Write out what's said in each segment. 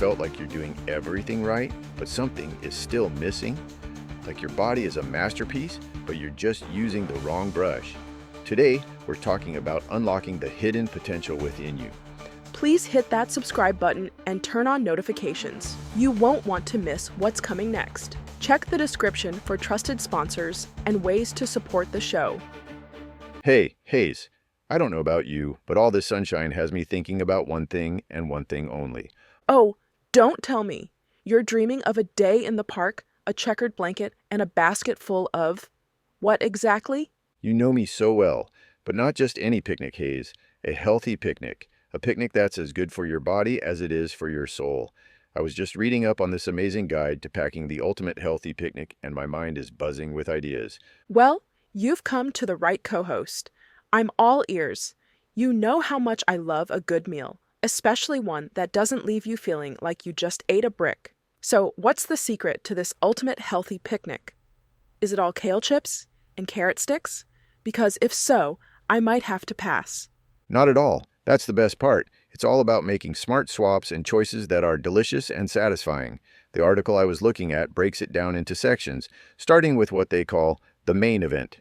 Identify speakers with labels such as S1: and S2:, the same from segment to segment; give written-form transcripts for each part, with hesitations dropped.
S1: felt like you're doing everything right, but something is still missing? Like your body is a masterpiece, but you're just using the wrong brush? Today, we're talking about unlocking the hidden potential within you.
S2: Please hit that subscribe button and turn on notifications. You won't want to miss what's coming next. Check the description for trusted sponsors and ways to support the show.
S1: Hey, Haze, I don't know about you, but all this sunshine has me thinking about one thing and one thing only.
S2: Oh, don't tell me. You're dreaming of a day in the park, a checkered blanket, and a basket full of... what exactly?
S1: You know me so well, but not just any picnic, Haze. A healthy picnic. A picnic that's as good for your body as it is for your soul. I was just reading up on this amazing guide to packing the ultimate healthy picnic, and my mind is buzzing with ideas.
S2: Well, you've come to the right co-host. I'm all ears. You know how much I love a good meal, especially one that doesn't leave you feeling like you just ate a brick. So, what's the secret to this ultimate healthy picnic? Is it all kale chips and carrot sticks? Because if so, I might have to pass.
S1: Not at all. That's the best part. It's all about making smart swaps and choices that are delicious and satisfying. The article I was looking at breaks it down into sections, starting with what they call the main event.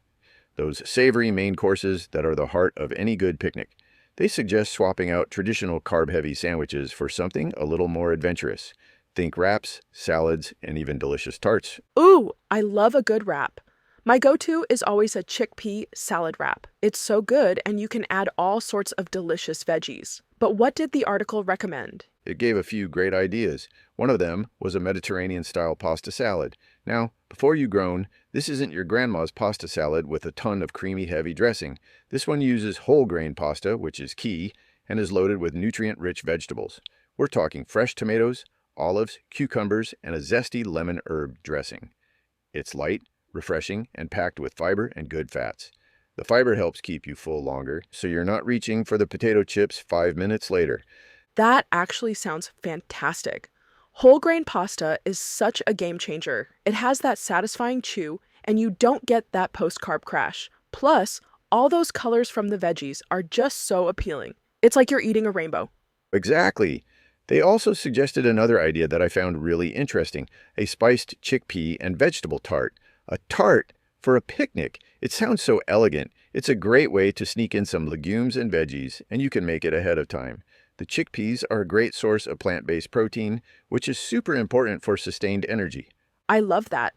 S1: Those savory main courses that are the heart of any good picnic. They suggest swapping out traditional carb-heavy sandwiches for something a little more adventurous. Think wraps, salads, and even delicious tarts.
S2: Ooh, I love a good wrap. My go-to is always a chickpea salad wrap. It's so good, and you can add all sorts of delicious veggies. But what did the article recommend?
S1: It gave a few great ideas. One of them was a Mediterranean-style pasta salad. Now, before you groan, this isn't your grandma's pasta salad with a ton of creamy, heavy dressing. This one uses whole grain pasta, which is key, and is loaded with nutrient-rich vegetables. We're talking fresh tomatoes, olives, cucumbers, and a zesty lemon herb dressing. It's light, refreshing, and packed with fiber and good fats. The fiber helps keep you full longer, so you're not reaching for the potato chips 5 minutes later.
S2: That actually sounds fantastic. Whole grain pasta is such a game changer. It has that satisfying chew, and you don't get that post-carb crash. Plus, all those colors from the veggies are just so appealing. It's like you're eating a rainbow.
S1: Exactly. They also suggested another idea that I found really interesting, a spiced chickpea and vegetable tart. A tart for a picnic. It sounds so elegant. It's a great way to sneak in some legumes and veggies, and you can make it ahead of time. The chickpeas are a great source of plant-based protein, which is super important for sustained energy.
S2: I love that.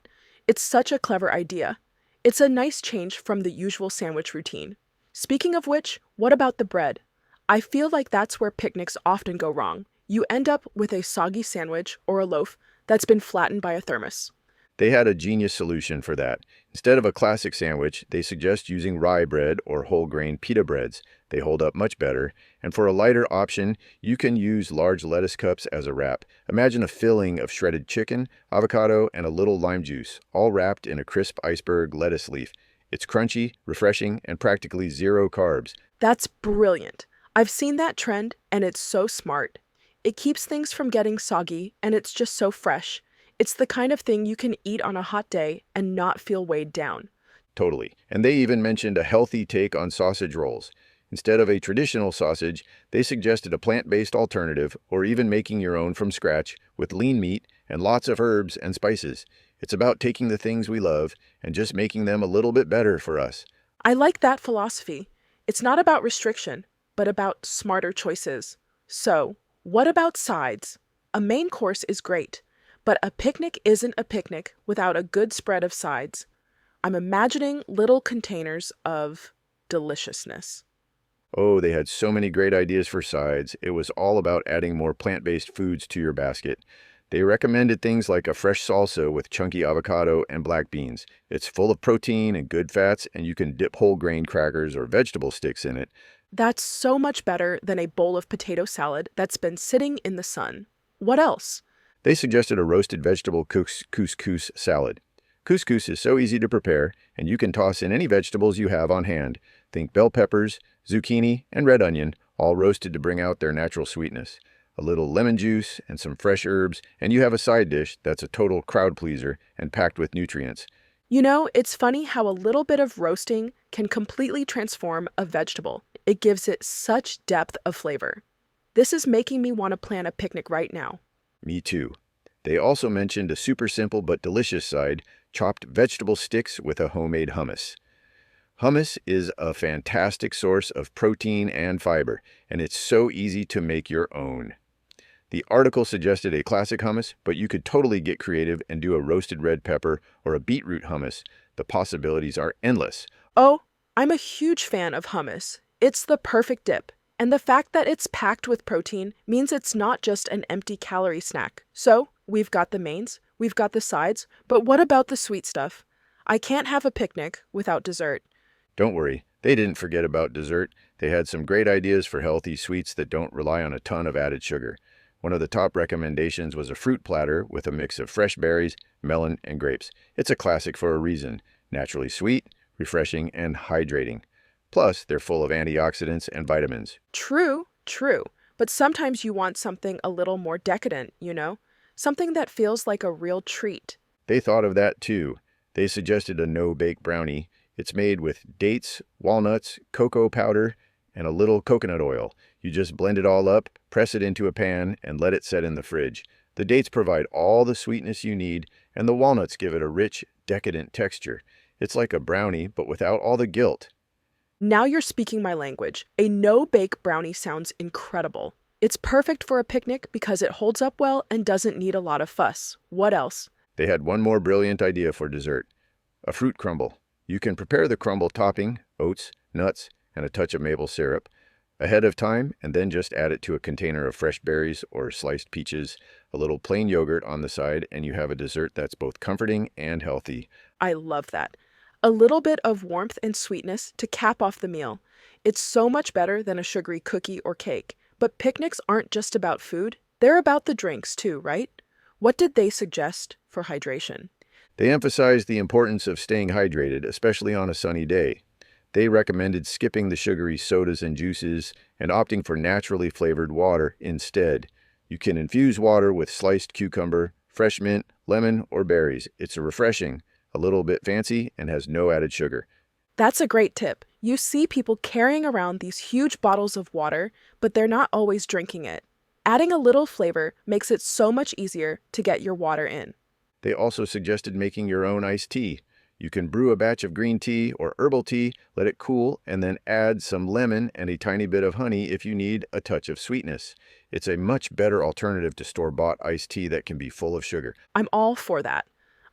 S2: It's such a clever idea. It's a nice change from the usual sandwich routine. Speaking of which, what about the bread? I feel like that's where picnics often go wrong. You end up with a soggy sandwich or a loaf that's been flattened by a thermos.
S1: They had a genius solution for that. Instead of a classic sandwich, they suggest using rye bread or whole grain pita breads. They hold up much better. And for a lighter option, you can use large lettuce cups as a wrap. Imagine a filling of shredded chicken, avocado, and a little lime juice, all wrapped in a crisp iceberg lettuce leaf. It's crunchy, refreshing, and practically zero carbs.
S2: That's brilliant. I've seen that trend, and it's so smart. It keeps things from getting soggy, and it's just so fresh. It's the kind of thing you can eat on a hot day and not feel weighed down.
S1: Totally. And they even mentioned a healthy take on sausage rolls. Instead of a traditional sausage, they suggested a plant-based alternative or even making your own from scratch with lean meat and lots of herbs and spices. It's about taking the things we love and just making them a little bit better for us.
S2: I like that philosophy. It's not about restriction, but about smarter choices. So, what about sides? A main course is great. But a picnic isn't a picnic without a good spread of sides. I'm imagining little containers of deliciousness.
S1: Oh, they had so many great ideas for sides. It was all about adding more plant-based foods to your basket. They recommended things like a fresh salsa with chunky avocado and black beans. It's full of protein and good fats, and you can dip whole grain crackers or vegetable sticks in it.
S2: That's so much better than a bowl of potato salad that's been sitting in the sun. What else?
S1: They suggested a roasted vegetable couscous salad. Couscous is so easy to prepare, and you can toss in any vegetables you have on hand. Think bell peppers, zucchini, and red onion, all roasted to bring out their natural sweetness. A little lemon juice and some fresh herbs, and you have a side dish that's a total crowd pleaser and packed with nutrients.
S2: You know, it's funny how a little bit of roasting can completely transform a vegetable. It gives it such depth of flavor. This is making me want to plan a picnic right now.
S1: Me too. They also mentioned a super simple but delicious side, chopped vegetable sticks with a homemade hummus. Hummus is a fantastic source of protein and fiber, and it's so easy to make your own. The article suggested a classic hummus, but you could totally get creative and do a roasted red pepper or a beetroot hummus. The possibilities are endless.
S2: Oh, I'm a huge fan of hummus. It's the perfect dip. And the fact that it's packed with protein means it's not just an empty calorie snack. So, we've got the mains, we've got the sides, but what about the sweet stuff? I can't have a picnic without dessert.
S1: Don't worry, they didn't forget about dessert. They had some great ideas for healthy sweets that don't rely on a ton of added sugar. One of the top recommendations was a fruit platter with a mix of fresh berries, melon, and grapes. It's a classic for a reason. Naturally sweet, refreshing, and hydrating. Plus, they're full of antioxidants and vitamins.
S2: True, true. But sometimes you want something a little more decadent, you know? Something that feels like a real treat.
S1: They thought of that too. They suggested a no-bake brownie. It's made with dates, walnuts, cocoa powder, and a little coconut oil. You just blend it all up, press it into a pan, and let it set in the fridge. The dates provide all the sweetness you need, and the walnuts give it a rich, decadent texture. It's like a brownie, but without all the guilt.
S2: Now you're speaking my language. A no-bake brownie sounds incredible. It's perfect for a picnic because it holds up well and doesn't need a lot of fuss. What else?
S1: They had one more brilliant idea for dessert. A fruit crumble. You can prepare the crumble topping, oats, nuts, and a touch of maple syrup, ahead of time, and then just add it to a container of fresh berries or sliced peaches, a little plain yogurt on the side, and you have a dessert that's both comforting and healthy.
S2: I love that. A little bit of warmth and sweetness to cap off the meal. It's so much better than a sugary cookie or cake. But picnics aren't just about food, they're about the drinks too, right? What did they suggest for hydration?
S1: They emphasized the importance of staying hydrated, especially on a sunny day. They recommended skipping the sugary sodas and juices and opting for naturally flavored water instead. You can infuse water with sliced cucumber, fresh mint, lemon, or berries. It's refreshing, a little bit fancy, and has no added sugar.
S2: That's a great tip. You see people carrying around these huge bottles of water, but they're not always drinking it. Adding a little flavor makes it so much easier to get your water in.
S1: They also suggested making your own iced tea. You can brew a batch of green tea or herbal tea, let it cool, and then add some lemon and a tiny bit of honey if you need a touch of sweetness. It's a much better alternative to store-bought iced tea that can be full of sugar.
S2: I'm all for that.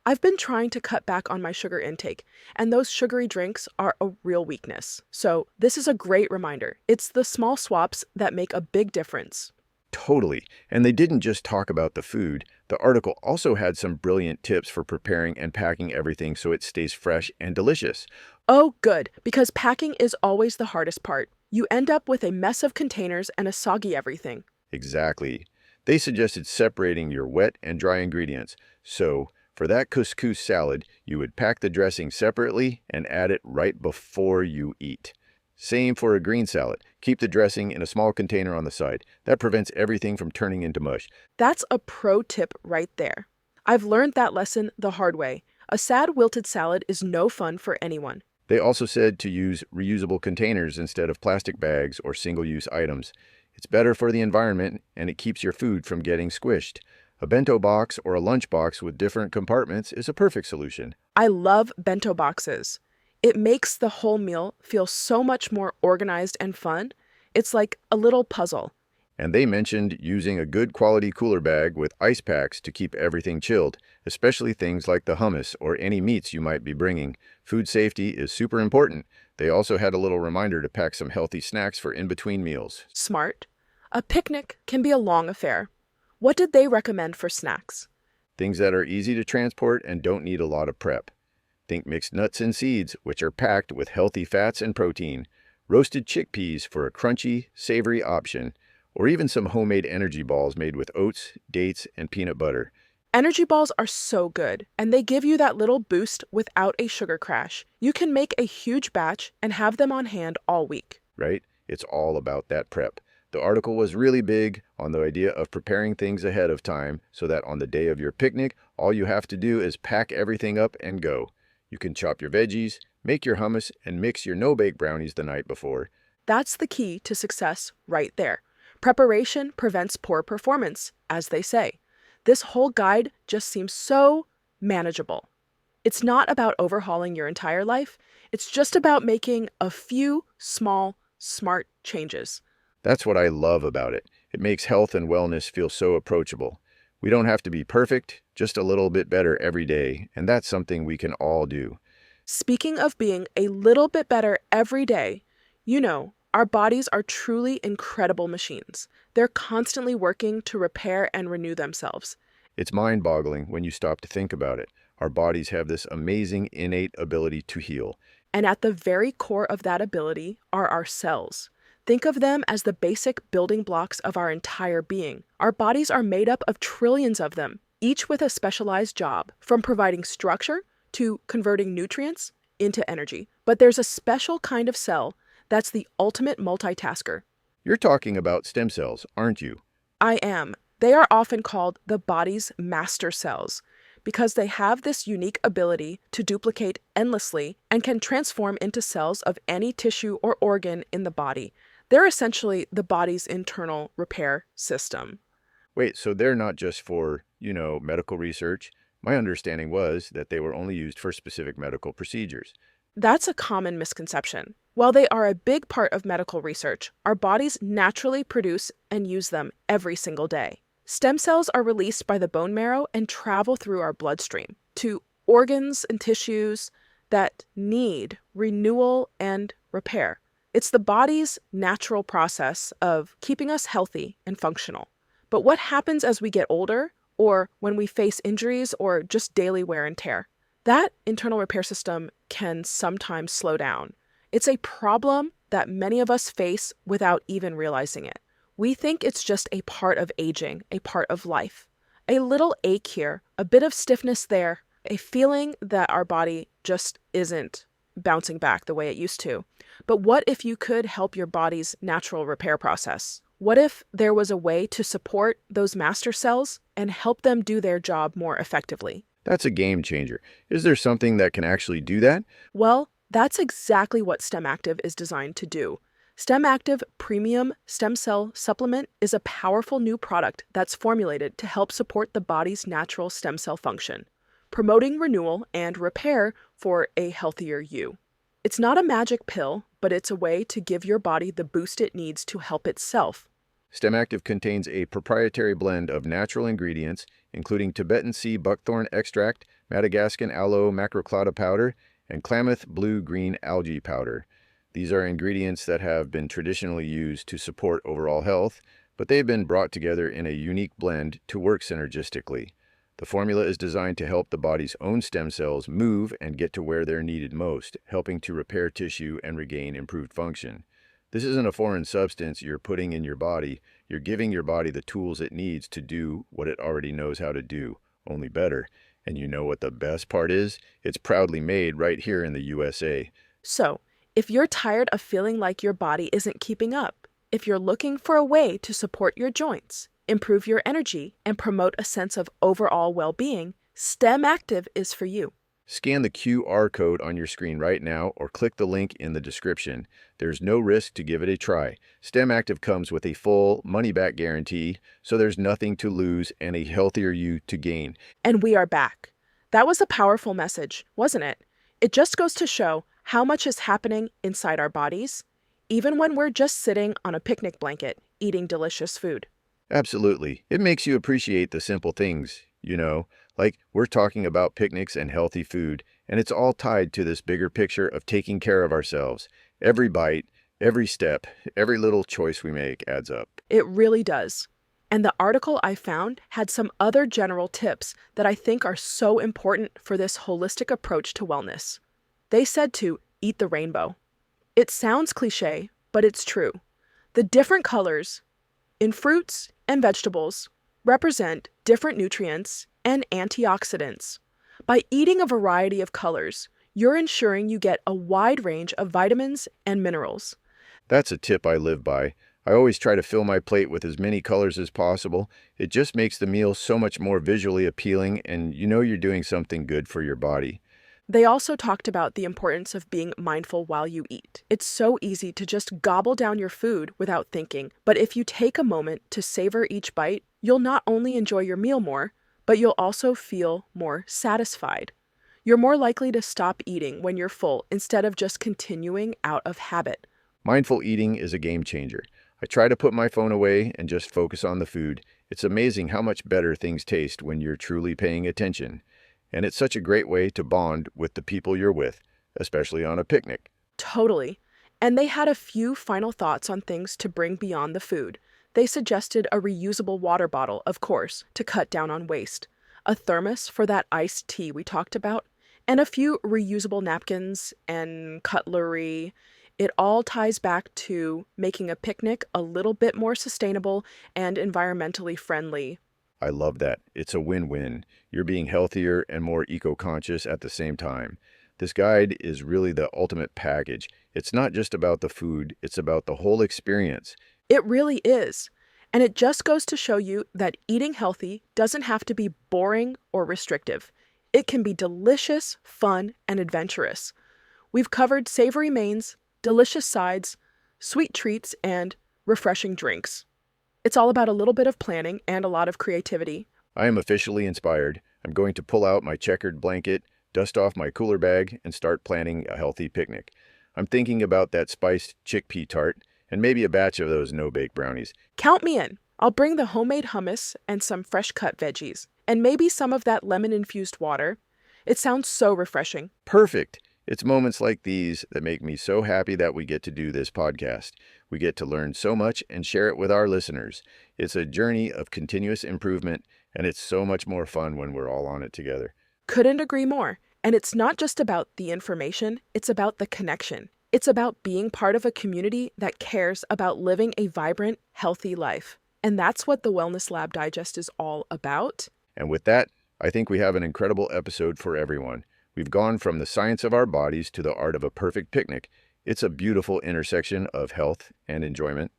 S2: I've been trying to cut back on my sugar intake, and those sugary drinks are a real weakness. So this is a great reminder. It's the small swaps that make a big difference.
S1: Totally. And they didn't just talk about the food. The article also had some brilliant tips for preparing and packing everything so it stays fresh and delicious.
S2: Oh, good, because packing is always the hardest part. You end up with a mess of containers and a soggy everything.
S1: Exactly. They suggested separating your wet and dry ingredients. So, for that couscous salad, you would pack the dressing separately and add it right before you eat. Same for a green salad. Keep the dressing in a small container on the side. That prevents everything from turning into mush.
S2: That's a pro tip right there. I've learned that lesson the hard way. A sad wilted salad is no fun for anyone.
S1: They also said to use reusable containers instead of plastic bags or single-use items. It's better for the environment and it keeps your food from getting squished. A bento box or a lunch box with different compartments is a perfect solution.
S2: I love bento boxes. It makes the whole meal feel so much more organized and fun. It's like a little puzzle.
S1: And they mentioned using a good quality cooler bag with ice packs to keep everything chilled, especially things like the hummus or any meats you might be bringing. Food safety is super important. They also had a little reminder to pack some healthy snacks for in-between meals.
S2: Smart. A picnic can be a long affair. What did they recommend for snacks?
S1: Things that are easy to transport and don't need a lot of prep. Think mixed nuts and seeds, which are packed with healthy fats and protein, roasted chickpeas for a crunchy, savory option, or even some homemade energy balls made with oats, dates, and peanut butter.
S2: Energy balls are so good, and they give you that little boost without a sugar crash. You can make a huge batch and have them on hand all week.
S1: Right? It's all about that prep. The article was really big on the idea of preparing things ahead of time so that on the day of your picnic, all you have to do is pack everything up and go. You can chop your veggies, make your hummus, and mix your no-bake brownies the night before.
S2: That's the key to success right there. Preparation prevents poor performance, as they say. This whole guide just seems so manageable. It's not about overhauling your entire life, it's just about making a few small, smart changes.
S1: That's what I love about it. It makes health and wellness feel so approachable. We don't have to be perfect, just a little bit better every day, and that's something we can all do.
S2: Speaking of being a little bit better every day, our bodies are truly incredible machines. They're constantly working to repair and renew themselves.
S1: It's mind-boggling when you stop to think about it. Our bodies have this amazing innate ability to heal.
S2: And at the very core of that ability are our cells. Think of them as the basic building blocks of our entire being. Our bodies are made up of trillions of them, each with a specialized job, from providing structure to converting nutrients into energy. But there's a special kind of cell that's the ultimate multitasker.
S1: You're talking about stem cells, aren't you?
S2: I am. They are often called the body's master cells because they have this unique ability to duplicate endlessly and can transform into cells of any tissue or organ in the body. They're essentially the body's internal repair system.
S1: Wait, so they're not just for, medical research? My understanding was that they were only used for specific medical procedures.
S2: That's a common misconception. While they are a big part of medical research, our bodies naturally produce and use them every single day. Stem cells are released by the bone marrow and travel through our bloodstream to organs and tissues that need renewal and repair. It's the body's natural process of keeping us healthy and functional. But what happens as we get older, or when we face injuries or just daily wear and tear? That internal repair system can sometimes slow down. It's a problem that many of us face without even realizing it. We think it's just a part of aging, a part of life. A little ache here, a bit of stiffness there, a feeling that our body just isn't bouncing back the way it used to. But what if you could help your body's natural repair process? What if there was a way to support those master cells and help them do their job more effectively?
S1: That's a game changer. Is there something that can actually do that?
S2: Well, that's exactly what STEM Active is designed to do. STEM Active Premium Stem Cell Supplement is a powerful new product that's formulated to help support the body's natural stem cell function, promoting renewal and repair for a healthier you. It's not a magic pill, but it's a way to give your body the boost it needs to help itself.
S1: STEM Active contains a proprietary blend of natural ingredients, including Tibetan sea buckthorn extract, Madagascan aloe macroclada powder, and Klamath blue-green algae powder. These are ingredients that have been traditionally used to support overall health, but they've been brought together in a unique blend to work synergistically. The formula is designed to help the body's own stem cells move and get to where they're needed most, helping to repair tissue and regain improved function. This isn't a foreign substance you're putting in your body. You're giving your body the tools it needs to do what it already knows how to do, only better. And you know what the best part is? It's proudly made right here in the USA.
S2: So, if you're tired of feeling like your body isn't keeping up, if you're looking for a way to support your joints, improve your energy, and promote a sense of overall well-being, STEM Active is for you.
S1: Scan the QR code on your screen right now or click the link in the description. There's no risk to give it a try. STEM Active comes with a full money-back guarantee, so there's nothing to lose and a healthier you to gain.
S2: And we are back. That was a powerful message, wasn't it? It just goes to show how much is happening inside our bodies, even when we're just sitting on a picnic blanket eating delicious food.
S1: Absolutely. It makes you appreciate the simple things, like we're talking about picnics and healthy food, and it's all tied to this bigger picture of taking care of ourselves. Every bite, every step, every little choice we make adds up.
S2: It really does. And the article I found had some other general tips that I think are so important for this holistic approach to wellness. They said to eat the rainbow. It sounds cliche, but it's true. The different colors in fruits and vegetables represent different nutrients and antioxidants. By eating a variety of colors, you're ensuring you get a wide range of vitamins and minerals.
S1: That's a tip I live by. I always try to fill my plate with as many colors as possible. It just makes the meal so much more visually appealing, and you're doing something good for your body.
S2: They also talked about the importance of being mindful while you eat. It's so easy to just gobble down your food without thinking, but if you take a moment to savor each bite, you'll not only enjoy your meal more, but you'll also feel more satisfied. You're more likely to stop eating when you're full instead of just continuing out of habit.
S1: Mindful eating is a game changer. I try to put my phone away and just focus on the food. It's amazing how much better things taste when you're truly paying attention. And it's such a great way to bond with the people you're with, especially on a picnic.
S2: Totally. And they had a few final thoughts on things to bring beyond the food. They suggested a reusable water bottle, of course, to cut down on waste, a thermos for that iced tea we talked about, and a few reusable napkins and cutlery. It all ties back to making a picnic a little bit more sustainable and environmentally friendly.
S1: I love that. It's a win-win. You're being healthier and more eco-conscious at the same time. This guide is really the ultimate package. It's not just about the food, it's about the whole experience.
S2: It really is. And it just goes to show you that eating healthy doesn't have to be boring or restrictive. It can be delicious, fun, and adventurous. We've covered savory mains, delicious sides, sweet treats, and refreshing drinks. It's all about a little bit of planning and a lot of creativity.
S1: I am officially inspired. I'm going to pull out my checkered blanket, dust off my cooler bag, and start planning a healthy picnic. I'm thinking about that spiced chickpea tart and maybe a batch of those no-bake brownies.
S2: Count me in. I'll bring the homemade hummus and some fresh cut veggies, and maybe some of that lemon-infused water. It sounds so refreshing.
S1: Perfect. It's moments like these that make me so happy that we get to do this podcast. We get to learn so much and share it with our listeners. It's a journey of continuous improvement, and it's so much more fun when we're all on it together.
S2: Couldn't agree more. And it's not just about the information, it's about the connection. It's about being part of a community that cares about living a vibrant, healthy life. And that's what the Wellness Lab Digest is all about.
S1: And with that, I think we have an incredible episode for everyone. We've gone from the science of our bodies to the art of a perfect picnic. It's a beautiful intersection of health and enjoyment.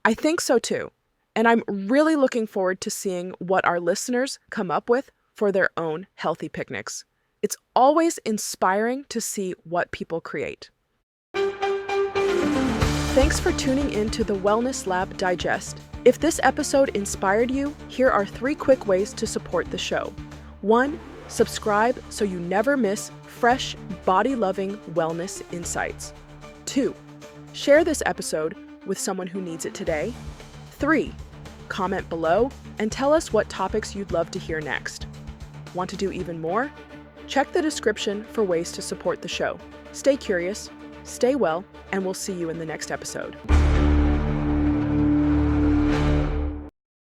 S2: I think so too. And I'm really looking forward to seeing what our listeners come up with for their own healthy picnics. It's always inspiring to see what people create. Thanks for tuning in to the Wellness Lab Digest. If this episode inspired you, here are 3 quick ways to support the show. 1, subscribe so you never miss fresh, body-loving wellness insights. 2, share this episode with someone who needs it today. 3, comment below and tell us what topics you'd love to hear next. Want to do even more? Check the description for ways to support the show. Stay curious, stay well, and we'll see you in the next episode.